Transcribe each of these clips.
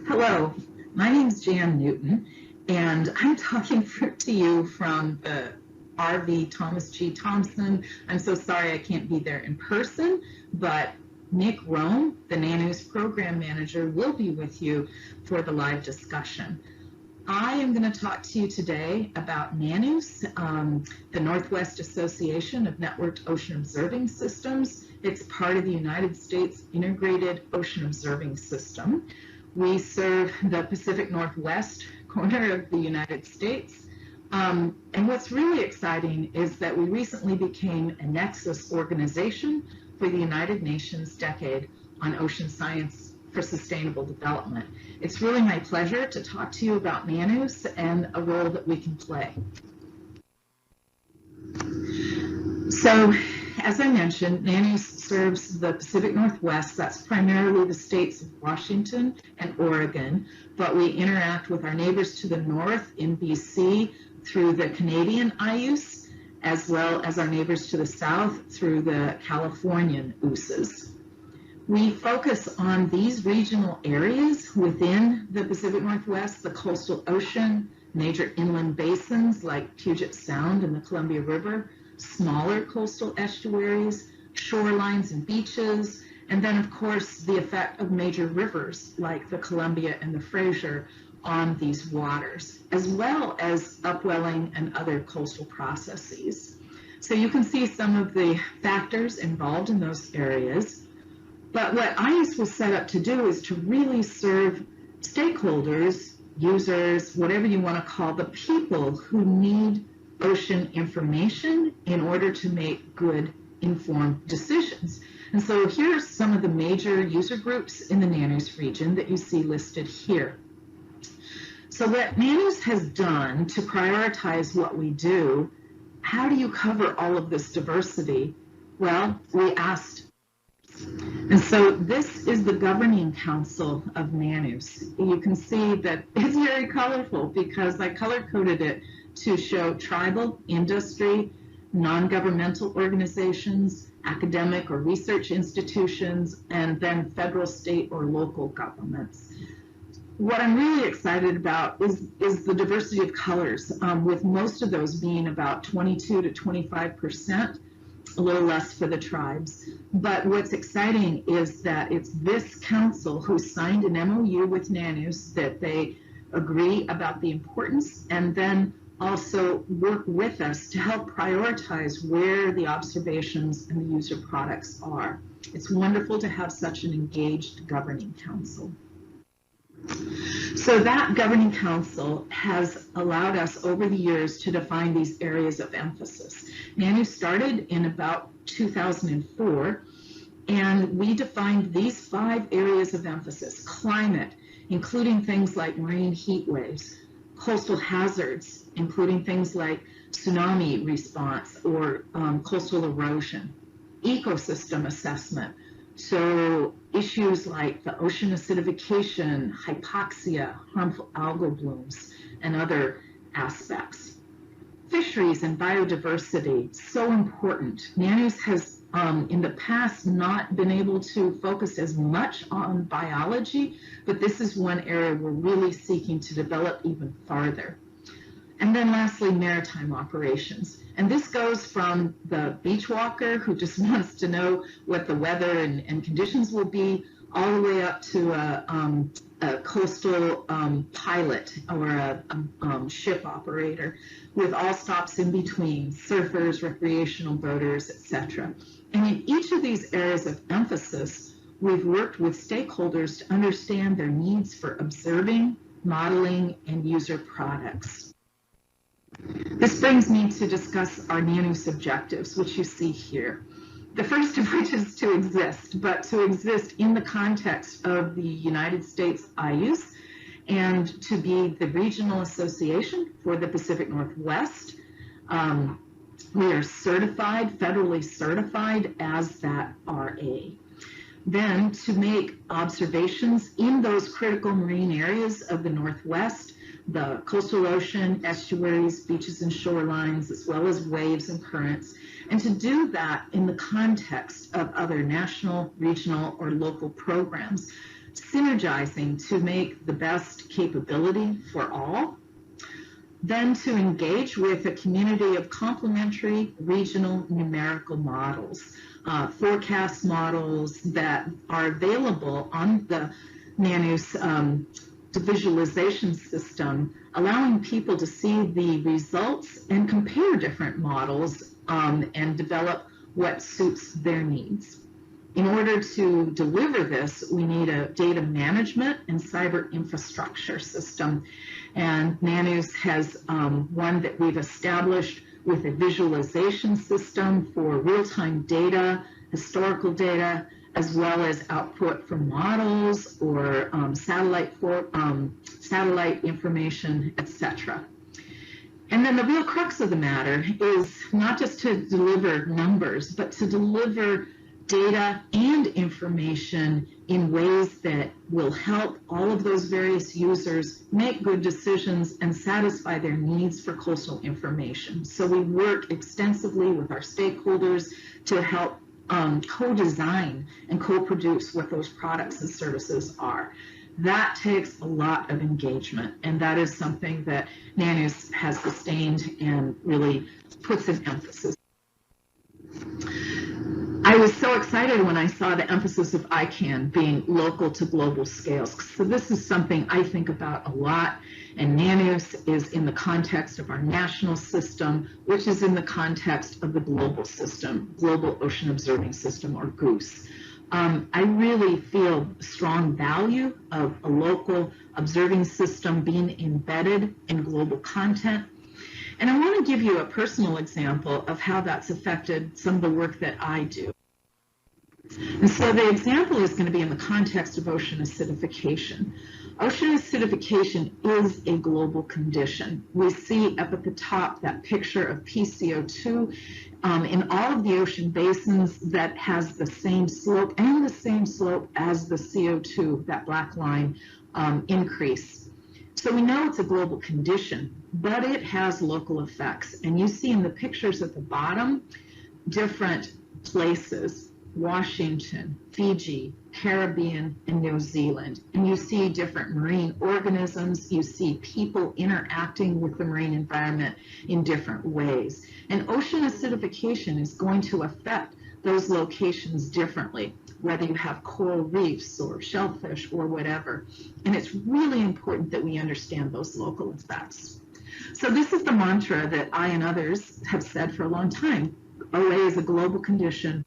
Hello, my name is Jan Newton, and I'm talking to you from the RV Thomas G. Thompson. I'm so sorry I can't be there in person, but Nick Rome, the NANOOS program manager, will be with you for the live discussion. I am going to talk to you today about NANOOS, the Northwest Association of Networked Ocean Observing Systems. It's part of the United States Integrated Ocean Observing System. We serve the Pacific Northwest corner of the United States. And what's really exciting is that we recently became a Nexus organization for the United Nations Decade on Ocean Science for Sustainable Development. It's really my pleasure to talk to you about NANOOS and a role that we can play. So, as I mentioned, NANOOS serves the Pacific Northwest. That's primarily the states of Washington and Oregon, but we interact with our neighbors to the north in BC through the Canadian IUS, as well as our neighbors to the south through the Californian USAs. We focus on these regional areas within the Pacific Northwest, the coastal ocean, major inland basins like Puget Sound and the Columbia River, smaller coastal estuaries, shorelines and beaches, and then of course the effect of major rivers like the Columbia and the Fraser on these waters, as well as upwelling and other coastal processes. So you can see some of the factors involved in those areas. But what IUS was set up to do is to really serve stakeholders, users, whatever you want to call the people who need ocean information in order to make good informed decisions. And so here's some of the major user groups in the NANOOS region that you see listed here. So what NANOOS has done to prioritize what we do, how do you cover all of this diversity? Well, we asked. And so this is the governing council of NANOOS. You can see that it's very colorful because I color-coded it to show tribal, industry, non-governmental organizations, academic or research institutions, and then federal, state, or local governments. What I'm really excited about is the diversity of colors, with most of those being about 22 to 25%, a little less for the tribes. But what's exciting is that it's this council who signed an MOU with NANOOS that they agree about the importance and then also work with us to help prioritize where the observations and the user products are. It's wonderful to have such an engaged governing council. So that governing council has allowed us over the years to define these areas of emphasis. NANOOS started in about 2004, and we defined these 5 areas of emphasis: climate, including things like marine heat waves; coastal hazards, including things like tsunami response or coastal erosion; ecosystem assessment, so issues like the ocean acidification, hypoxia, harmful algal blooms, and other aspects; fisheries and biodiversity, so important. NANOOS has in the past not been able to focus as much on biology, but this is one area we're really seeking to develop even farther. And then lastly, maritime operations. And this goes from the beach walker who just wants to know what the weather and conditions will be, all the way up to a coastal pilot or a ship operator, with all stops in between: surfers, recreational boaters, etc. And in each of these areas of emphasis, we've worked with stakeholders to understand their needs for observing, modeling, and user products. This brings me to discuss our NANOOS objectives, which you see here. The first of which is to exist, but to exist in the context of the United States IUS and to be the regional association for the Pacific Northwest. We are certified, federally certified as that RA. Then to make observations in those critical marine areas of the Northwest, the coastal ocean, estuaries, beaches and shorelines, as well as waves and currents, and to do that in the context of other national, regional, or local programs, synergizing to make the best capability for all. Then to engage with a community of complementary regional numerical models, forecast models that are available on the NANOOS visualization system, allowing people to see the results and compare different models and develop what suits their needs. In order to deliver this, we need a data management and cyber infrastructure system. And NANOOS has one that we've established with a visualization system for real-time data, historical data, as well as output from models or satellite information, etc. And then the real crux of the matter is not just to deliver numbers, but to deliver data and information in ways that will help all of those various users make good decisions and satisfy their needs for coastal information. So we work extensively with our stakeholders to help co-design and co-produce what those products and services are. That takes a lot of engagement, and that is something that NANOOS has sustained and really puts an emphasis. I was so excited when I saw the emphasis of ICANN being local to global scales. So this is something I think about a lot, and NANOOS is in the context of our national system, which is in the context of the global system, Global Ocean Observing System, or GOOS. I really feel strong value of a local observing system being embedded in global content. And I want to give you a personal example of how that's affected some of the work that I do. And so the example is going to be in the context of ocean acidification. Ocean acidification is a global condition. We see up at the top that picture of PCO2 in all of the ocean basins that has the same slope and the same slope as the CO2, that black line increase. So we know it's a global condition, but it has local effects. And you see in the pictures at the bottom, different places: Washington, Fiji, Caribbean, and New Zealand. And you see different marine organisms, you see people interacting with the marine environment in different ways. And ocean acidification is going to affect those locations differently, whether you have coral reefs or shellfish or whatever. And it's really important that we understand those local effects. So this is the mantra that I and others have said for a long time. OA is a global condition.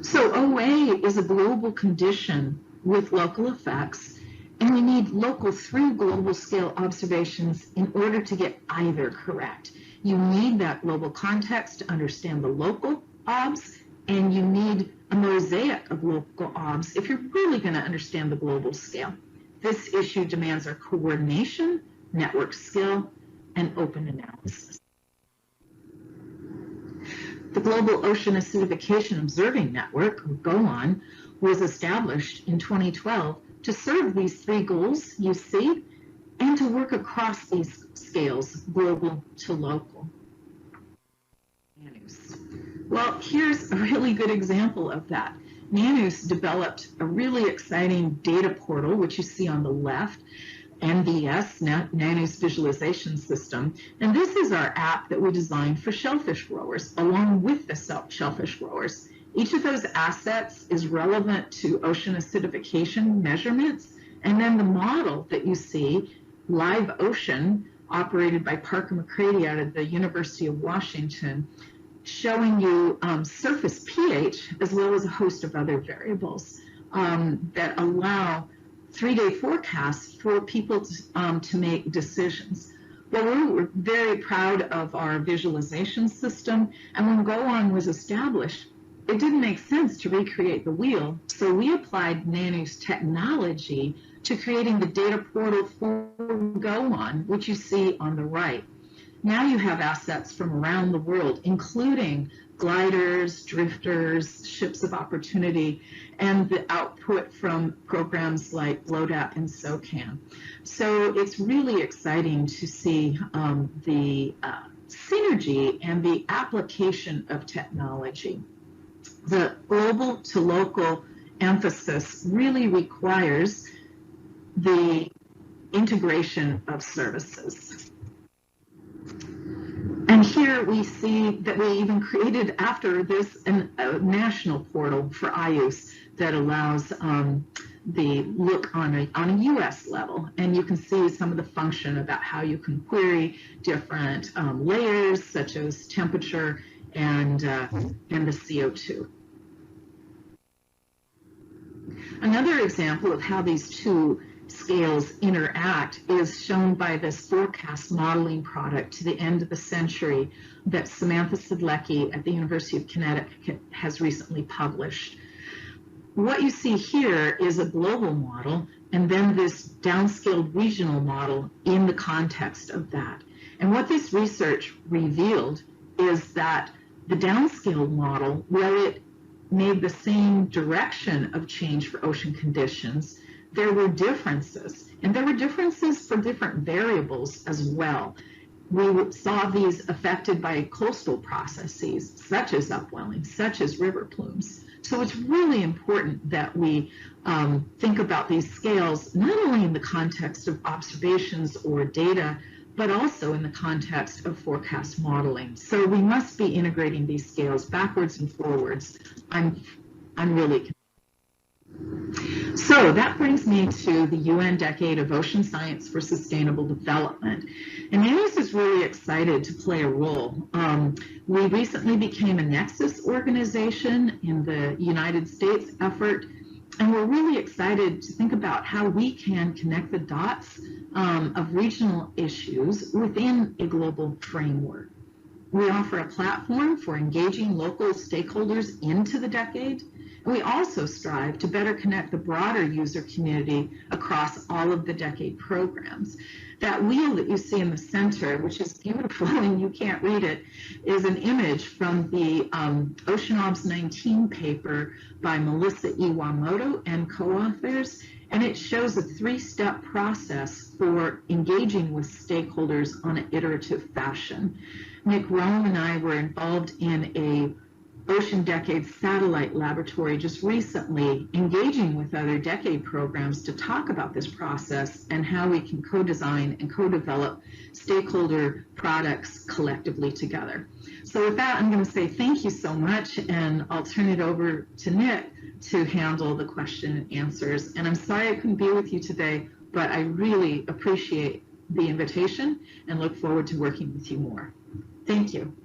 So OA is a global condition with local effects, and we need local through global scale observations in order to get either correct. You need that global context to understand the local OBS, and you need a mosaic of local OBS if you're really going to understand the global scale. This issue demands our coordination, network skill, and open analysis. The Global Ocean Acidification Observing Network, or GOAN, was established in 2012 to serve these three goals you see and to work across these scales, global to local. NANOOS. Well, here's a really good example of that. NANOOS developed a really exciting data portal, which you see on the left, NVS, NANOOS Visualization System, and this is our app that we designed for shellfish growers, along with the shellfish growers. Each of those assets is relevant to ocean acidification measurements, and then the model that you see, Live Ocean, operated by Parker McCready out of the University of Washington, showing you surface pH as well as a host of other variables that allow 3-day forecasts for people to make decisions. Well, we were very proud of our visualization system, and when GOAN was established, it didn't make sense to recreate the wheel, so we applied NANOOS technology to creating the data portal for GOAN, which you see on the right. Now you have assets from around the world, including gliders, drifters, ships of opportunity, and the output from programs like GLODAP and SOCAN. So it's really exciting to see the synergy and the application of technology. The global to local emphasis really requires the integration of services. And here we see that we even created after this a national portal for IUCE that allows the look on a US level. And you can see some of the function about how you can query different layers such as temperature and the CO2. Another example of how these two scales interact is shown by this forecast modeling product to the end of the century that Samantha Sedlecki at the University of Connecticut has recently published. What you see here is a global model and then this downscaled regional model in the context of that. And what this research revealed is that the downscaled model, while it made the same direction of change for ocean conditions, there were differences, and there were differences for different variables as well. We saw these affected by coastal processes, such as upwelling, such as river plumes. So it's really important that we think about these scales, not only in the context of observations or data, but also in the context of forecast modeling. So we must be integrating these scales backwards and forwards. I'm really. So that brings me to the UN Decade of Ocean Science for Sustainable Development. And NANUS is really excited to play a role. We recently became a Nexus organization in the United States effort, and we're really excited to think about how we can connect the dots of regional issues within a global framework. We offer a platform for engaging local stakeholders into the decade. And we also strive to better connect the broader user community across all of the decade programs. That wheel that you see in the center, which is beautiful and you can't read it, is an image from the OceanObs 19 paper by Melissa Iwamoto and co-authors. And it shows a three-step process for engaging with stakeholders on an iterative fashion. Nick Rome and I were involved in a Ocean Decade Satellite Laboratory just recently, engaging with other decade programs to talk about this process and how we can co-design and co-develop stakeholder products collectively together. So with that, I'm going to say thank you so much, and I'll turn it over to Nick to handle the question and answers. And I'm sorry I couldn't be with you today, but I really appreciate the invitation and look forward to working with you more. Thank you.